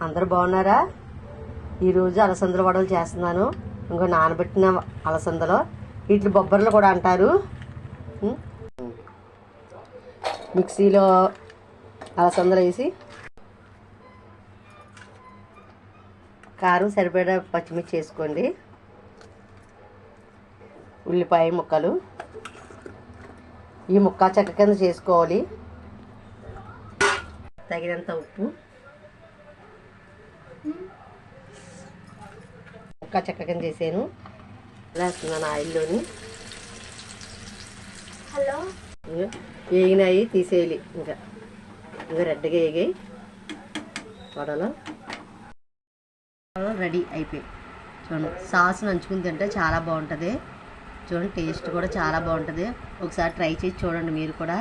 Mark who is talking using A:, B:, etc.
A: అందరూ బాగున్నారా? ఈరోజు అలసందల వడలు చేస్తున్నాను. ఇంకో నానబెట్టిన అలసందలు, వీటిని బొబ్బర్లు కూడా అంటారు. మిక్సీలో అలసందలు వేసి కారం సరిపడా పచ్చిమిర్చి వేసుకోండి, ఉల్లిపాయ ముక్కలు, ఈ ముక్క చెక్క కింద చేసుకోవాలి, తగినంత ఉప్పు, ముక్క చెక్క కింద చేసాను. వేస్తున్నాను ఆయిల్లోని. వేగినాయి తీసేయాలి. ఇంకా రెడ్గా వేగాయి వడలు రెడీ అయిపోయి. చూడండి, సాస్ నంచుకుని తింటే చాలా బాగుంటుంది. చూడండి, టేస్ట్ కూడా చాలా బాగుంటుంది. ఒకసారి ట్రై చేసి చూడండి మీరు కూడా.